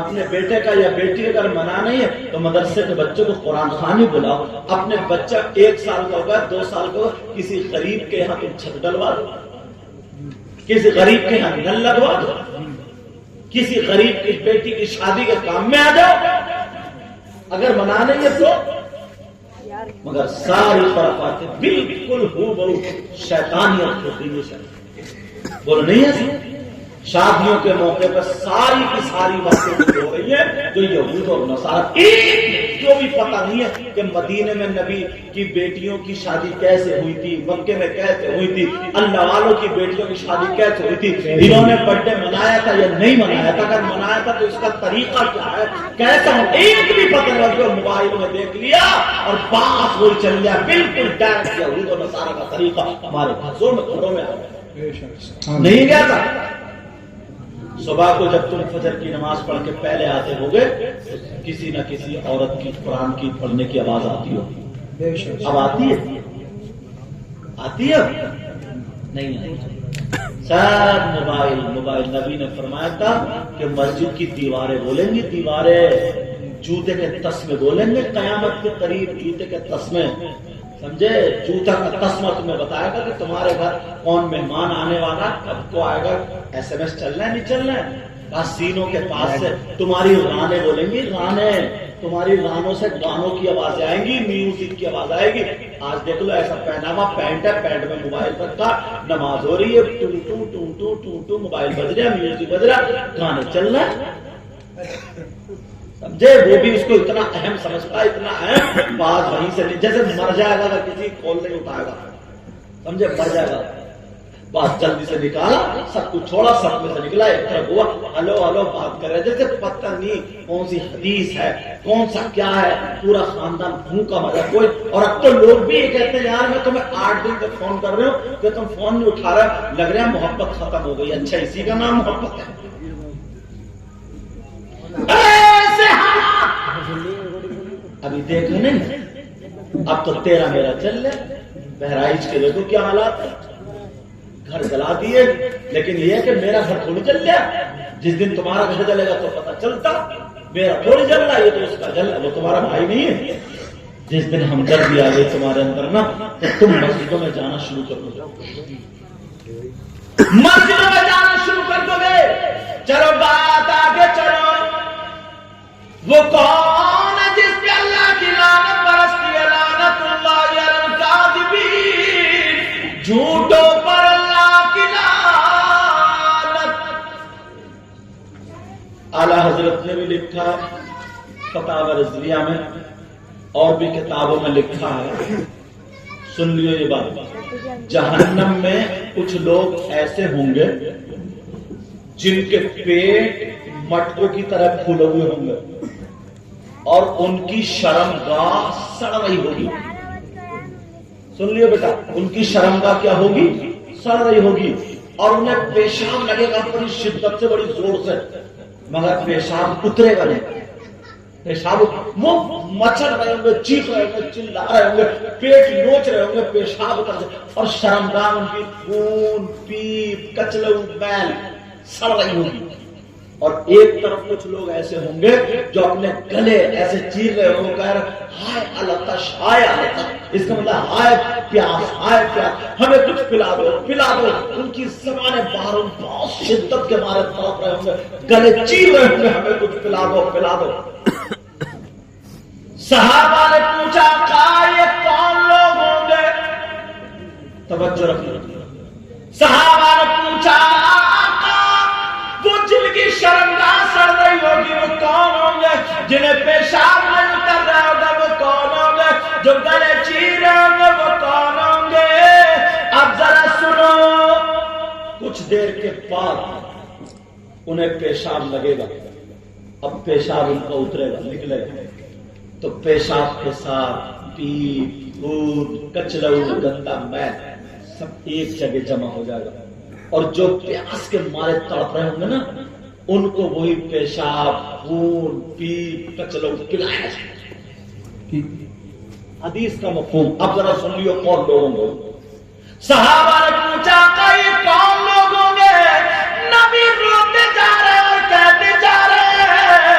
اپنے بیٹے کا یا بیٹی اگر منع نہیں ہے تو مدرسے کے بچوں کو قرآن خوانی بلاؤ. اپنے بچہ 1 سال کا ہوگا 2 سال کا ہوگا کسی غریب کے یہاں تم چھت ڈلوا دو, کسی غریب کے یہاں نل لگوا دو, کسی غریب کی بیٹی کی شادی کے کام میں آ جاؤ. اگر منع نہیں ہے تو مگر ساری خرافات بالکل ہو بہو شیطانیت ہوتی ہے. بولو نہیں ہے شادیوں کے موقع پر ساری کی ساری باتیں ہو رہی ہیں جو یہود اور نصارہ ایک جو بھی پتہ نہیں ہے کہ مدینے میں نبی کی بیٹیوں کی شادی کیسے ہوئی تھی, مکے میں کیسے ہوئی تھی, اللہ والوں کی بیٹیوں کی شادی کیسے ہوئی تھی, انہوں نے برتھ ڈے منایا تھا یا نہیں منایا تھا, اگر منایا تھا تو اس کا طریقہ کیا ہے کیسا ہو, ایک بھی پتہ نہیں. جو موبائل میں دیکھ لیا اور بات وہی چل گیا بالکل ڈائریکٹ یہود اور نصارہ کا طریقہ ہمارے گھروں میں گھروں میں نہیں گیا تھا. صبح کو جب تم فجر کی نماز پڑھ کے پہلے آتے ہوگے کسی نہ کسی عورت کی قرآن کی پڑھنے کی آواز آتی ہوگی. اب آتی ہے آتی ہے نہیں آتی. سب موبائل. نبی نے فرمایا تھا کہ مسجد کی دیواریں بولیں گی, دیواریں جوتے کے تسمے بولیں گے قیامت کے قریب, جوتے کے تسمے سمجھے. جوتا کا تسمہ تمہیں بتائے گا کہ تمہارے گھر کون مہمان آنے والا, کب کو آئے گا, ایس ایم ایس چلنا ہے نہیں چلنا ہے. سینوں کے پاس سے تمہاری رانیں بولیں گی, رانیں تمہاری رانوں سے گانوں کی آوازیں آئیں گی, میوزک کی آواز آئے گی. آج دیکھ لو ایسا پہناوا پینٹ ہے, پینٹ میں موبائل رکھا, نماز ہو رہی ہے, ٹو ٹو ٹو ٹو ٹو ٹو موبائل بج رہا, میوزک بج رہا, گانے چل رہا ہے. سمجھے وہ بھی اس کو اتنا اہم سمجھتا ہے, اتنا اہم بات وہیں سے نہیں, جیسے مر جائے گا اگر کسی کال نہیں اٹھائے گا, سمجھے مر جائے گا, بات جلدی سے نکالا, سب کچھ چھوڑا, سب میں سے نکلا, ایک طرف ہوا, ہلو ہلو بات کر رہے, جیسے پتہ نہیں کون سی حدیث ہے, کون سا کیا ہے, پورا خاندان بھوکا مزہ کوئی. اور اب تو لوگ بھی یہ کہتے ہیں یار میں تمہیں 8 دن تک فون کر رہے ہو کہ تم فون نہیں اٹھا رہے, لگ رہا ہے محبت ختم ہو گئی. اچھا اسی کا نام محبت ہے. ابھی دیکھو نہیں, اب تو تیرا میرا چل رہا. بہرائچ کے لوگوں کیا حالات ہے, گھر جلا دیے, لیکن یہ ہے کہ میرا گھر تھوڑی چل گیا. جس دن تمہارا گھر جلے گا تو پتہ چلتا, میرا تھوڑی جل رہا ہے, یہ تو اس کا جل رہا ہے, وہ تمہارا بھائی نہیں ہے. جس دن ہم دردی آ گئی تمہارے اندر نا تو تم مسجدوں میں جانا شروع کر دو گے, مسجدوں میں جانا شروع کر دو گے. چلو بات آگے چلو, وہ کون ہے جس پہ اللہ کی لعنت برستی ہے, لعنت اللہ علی الکاذبین, جھوٹوں پر اللہ کی لعنت. اعلی حضرت نے بھی لکھا فتاوی رضویہ میں اور بھی کتابوں میں لکھا ہے, سن لیو یہ بات. جہنم میں کچھ لوگ ایسے ہوں گے جن کے پیٹ مٹکوں کی طرح پھولے ہوئے ہوں گے اور ان کی شرمگاہ سڑ رہی ہوگی. سن لیو بیٹا, ان کی شرمگاہ کیا ہوگی, سڑ رہی ہوگی, اور انہیں پیشاب لگے گا بڑی شدت سے, بڑی زور سے, مگر پیشاب اترے گا نہیں. پیشاب وہ مچل رہے ہوں گے, چیخ رہے ہوں گے, چلا رہے ہوں گے, پیٹ نوچ رہے ہوں گے, پیشاب اتر سے, اور شرمگاہ ان کی خون پیپ کچلو میل سڑ رہی ہوگی. اور ایک طرف کچھ لوگ ایسے ہوں گے جو اپنے گلے ایسے چیر رہے ہوں گے, کہہ رہے ہائے التش, ہائے التش, اس کا مطلب ہائے پیاس, ہائے پیاس, ہمیں کچھ پلا دو, پلا دو. ان کی زبانیں باہر بہت شدت کے مارے تڑپ رہے ہوں گے, گلے چیر رہے ہوں گے, ہمیں کچھ پلا دو, پلا دو. صحابہ نے پوچھا کہ یہ کون لوگ ہوں گے, توجہ رکھنا. صحابہ نے پوچھا وہ جن کی شرمگاہ سڑ رہی ہوگی وہ کون ہوں گے, جنہیں پیشاب نہیں اتر رہا ہوگا وہ کون ہوں گے, جو گلے چیر رہے ہوں گے وہ کون ہوں گے. اب ذرا سنو, کچھ دیر کے بعد انہیں پیشاب لگے گا, اب پیشاب ان کا اترے گا, نکلے گا, تو پیشاب کے ساتھ پیپ, دودھ, کچلو, گندا میل سب ایک جگہ جمع ہو جائے گا, اور جو پیاس کے مارے تڑپ رہے ہوں گے نا ان کو وہی پیشاب, خون, پیپ, کچلو پلایا جائے. حدیث کا مفہوم اب ذرا سن لیو کون لوگ ہوں گے. صحابہ نے پوچھا کہ یہ کون لوگ ہوں گے, نبی روتے جا رہے اور کہتے جا رہے ہیں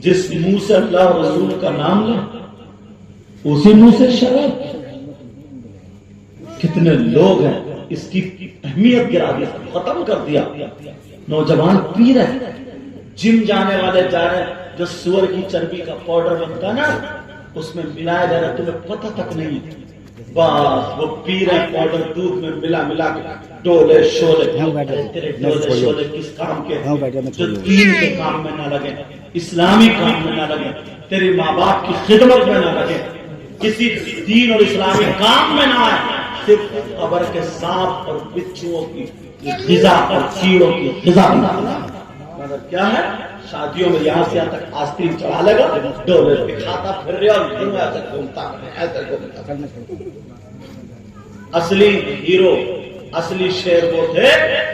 جس منہ سے اللہ اور رسول کا نام لے اسی منہ سے شراب. کتنے لوگ ہیں اس کی اہمیت گرا دیا, ختم کر دیا. نوجوان پی رہے, جم جانے والے جا رہے ہیں, جو سور کی چربی کا پاؤڈر بنتا ہے نا اس میں ملایا جا رہا ہے, تمہیں پتہ تک نہیں. بس وہ پی رہے پاؤڈر دودھ میں ملا کے ڈولے شولے. تیرے ڈولے شولے کس کام کے؟ جو دین کے کام میں نہ لگے, اسلامی کام میں نہ لگے, تیری ماں باپ کی خدمت میں نہ لگے, کسی دین اور اسلامی کام میں نہ آئے, صرف قبر کے سانپ اور بچھوؤں کی غذا اور کیڑوں کی غذا بنا. مگر کیا ہے, شادیوں میں یہاں سے یہاں تک آستین چڑھا لے گا, ڈولے دکھاتا پھر رہے اور ایسے گھومتا ایسے گھومتا. اصلی ہیرو, اصلی شیر وہ تھے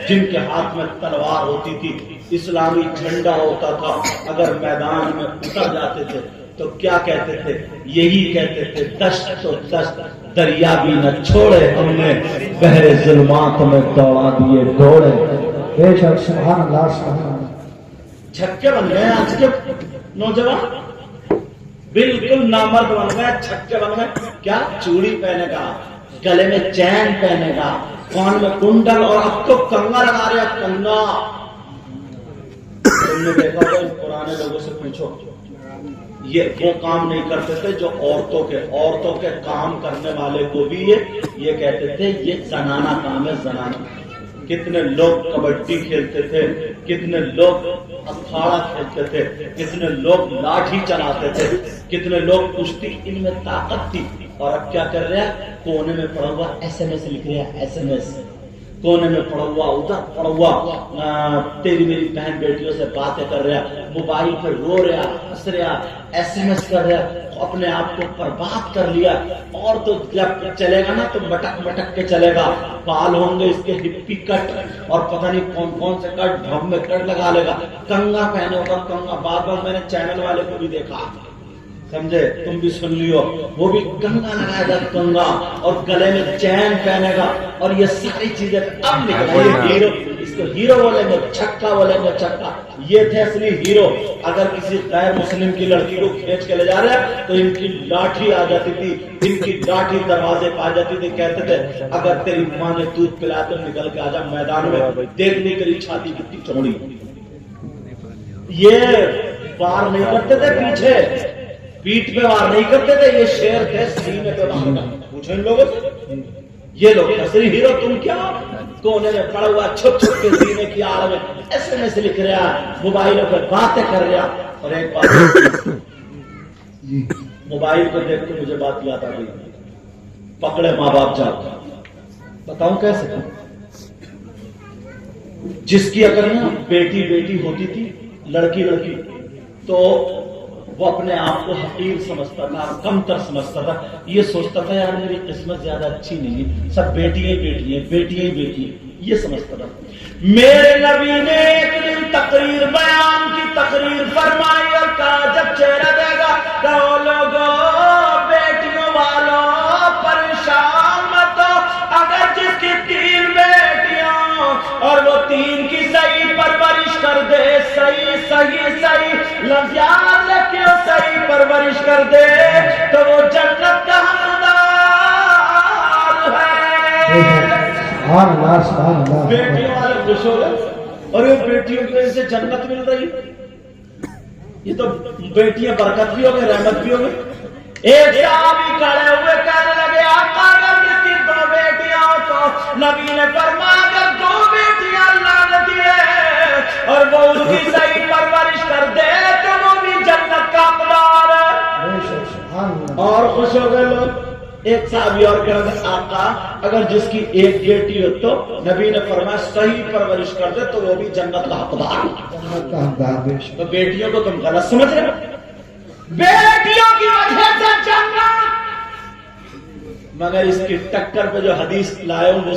جن کے ہاتھ میں تلوار ہوتی تھی, اسلامی جھنڈا ہوتا تھا. اگر میدان میں اتر جاتے تھے تو کیا کہتے تھے؟ یہی کہتے تھے, دشت تو دشت دریا بھی نہ چھوڑے, ہم نے بحر ظلمات میں دوڑا دیے گھوڑے. بے شک, سبحان اللہ سبحان اللہ. چھکے بن گئے آج کے نوجوان, بالکل نامرد بن گئے, چھکے بن گئے. کیا چوڑی پہنے گا, گلے میں چین پہنے گا, کان میں کنڈل, اور اب تو کنگا لگا رہے ہیں. کنگا تم نے دیکھا ہوگا, ان پرانے لوگوں سے پوچھو, یہ وہ کام نہیں کرتے تھے جو عورتوں کے کام کرنے والے کو بھی یہ کہتے تھے یہ زنانہ کام ہے, زنانہ. کتنے لوگ کبڈی کھیلتے تھے, کتنے لوگ اکھاڑا کھیلتے تھے, کتنے لوگ لاٹھی چلاتے تھے, کتنے لوگ کشتی, ان میں طاقت تھی. اور اب کیا کر رہے ہیں, کونے میں پڑا ہوا SMS لکھ رہے ہیں, SMS کونے میں پڑا ہوا, ادھر پڑا ہوا تیری میری بہن بیٹیوں سے باتیں کر رہا, موبائل پہ رو رہا, ہنس رہا, SMS کر رہا, اپنے آپ کو برباد کر لیا. اور تو جب چلے گا نا تو مٹک مٹک کے چلے گا, بال ہوں گے اس کے ہپی کٹ, اور پتہ نہیں کون کون سے کٹ, ڈھب میں کٹ لگا لے گا, کنگا پہنے ہوگا. کنگا بار بار میں نے چینل والے کو بھی دیکھا, سمجھے, تم بھی سن لیو, وہ بھی کنگا لگائے گا, کنگا, اور گلے میں چین پہنے گا, اور یہ ساری چیزیں. اب نکلا ہیرو, اس کو ہیرو بولیں گے, چھکا بولیں گے, چھکا. یہ تھے اصلی ہیرو. اگر کسی غیر مسلم کی لڑکی کو کھینچ کے لے جا رہے ہیں تو ان کی لاٹھی آ جاتی تھی, ان کی لاٹھی دروازے پہ آ جاتی تھی. کہتے تھے اگر تیری ماں نے دودھ پلایا تو نکل کے آ جا میدان میں, دیکھنے تیری چھاتی کتنی چوڑی. یہ وار نہیں کرتے تھے پیچھے, پیٹ پہ وار نہیں کرتے تھے, یہ شیر تھے سینے پہ وار کرتے. پوچھو ان لوگوں سے, یہ لوگ اصلی ہیرو. تم کیا کونے میں پڑا ہوا چھپ چھپ کے سینے کی آڑ میں SMS لکھ رہا, موبائلوں پہ باتیں کر رہا. اور ایک بات, موبائل کو دیکھ کے مجھے بات یاد آ گئی, پکڑے ماں باپ جاتا, بتاؤں کیسے. جس کی اگر نا بیٹی ہوتی تھی, لڑکی تو وہ اپنے آپ کو حقیر سمجھتا تھا, کم تر سمجھتا تھا. یہ سوچتا تھا یار میری قسمت زیادہ اچھی نہیں ہے, سب بیٹیاں ہی بیٹی, یہ سمجھتا تھا. میرے نبی نے ایک دن تقریر, بیان کی تقریر فرمائی اور کہا جب چہرہ دے گا کہو لوگوں, بیٹیوں والوں پریشان مت ہو. اگر جس کی 3 بیٹیاں اور وہ 3 کی صحیح پرورش کر دے, صحیح لفظ یاد رکھو, صحیح پرورش کر دے تو وہ جنت کا حقدار ہے. بیٹیوں والے خوش ہو گئے, اور یہ بیٹیوں کی وجہ سے جنت مل رہی. یہ تو بیٹیاں برکت بھی ہو گئی, رحمت بھی ہو گئی. ایک صحابی کھڑے ہوئے کہنے لگے آقا اگر جس کی 2 بیٹیاں ہو تو نبی نے فرمایا اگر 2 بیٹیاں اللہ نے دی ہے اور وہ ان کی صحیح پرورش کر دے تو وہ بھی جنت کا حقدار ہے. اور خوش ہو گئے لوگ. ایک صحابی اور کہہ رہے آقا اگر جس کی 1 بیٹی ہو تو نبی نے فرمایا صحیح پرورش کر دے تو وہ بھی جنت کا حقدار. تو بیٹیوں کو تم غلط سمجھ رہے ہو, بیٹیوں کی وجہ سے جنت. مگر اس کی ٹکر پہ جو حدیث لائے ہوں وہ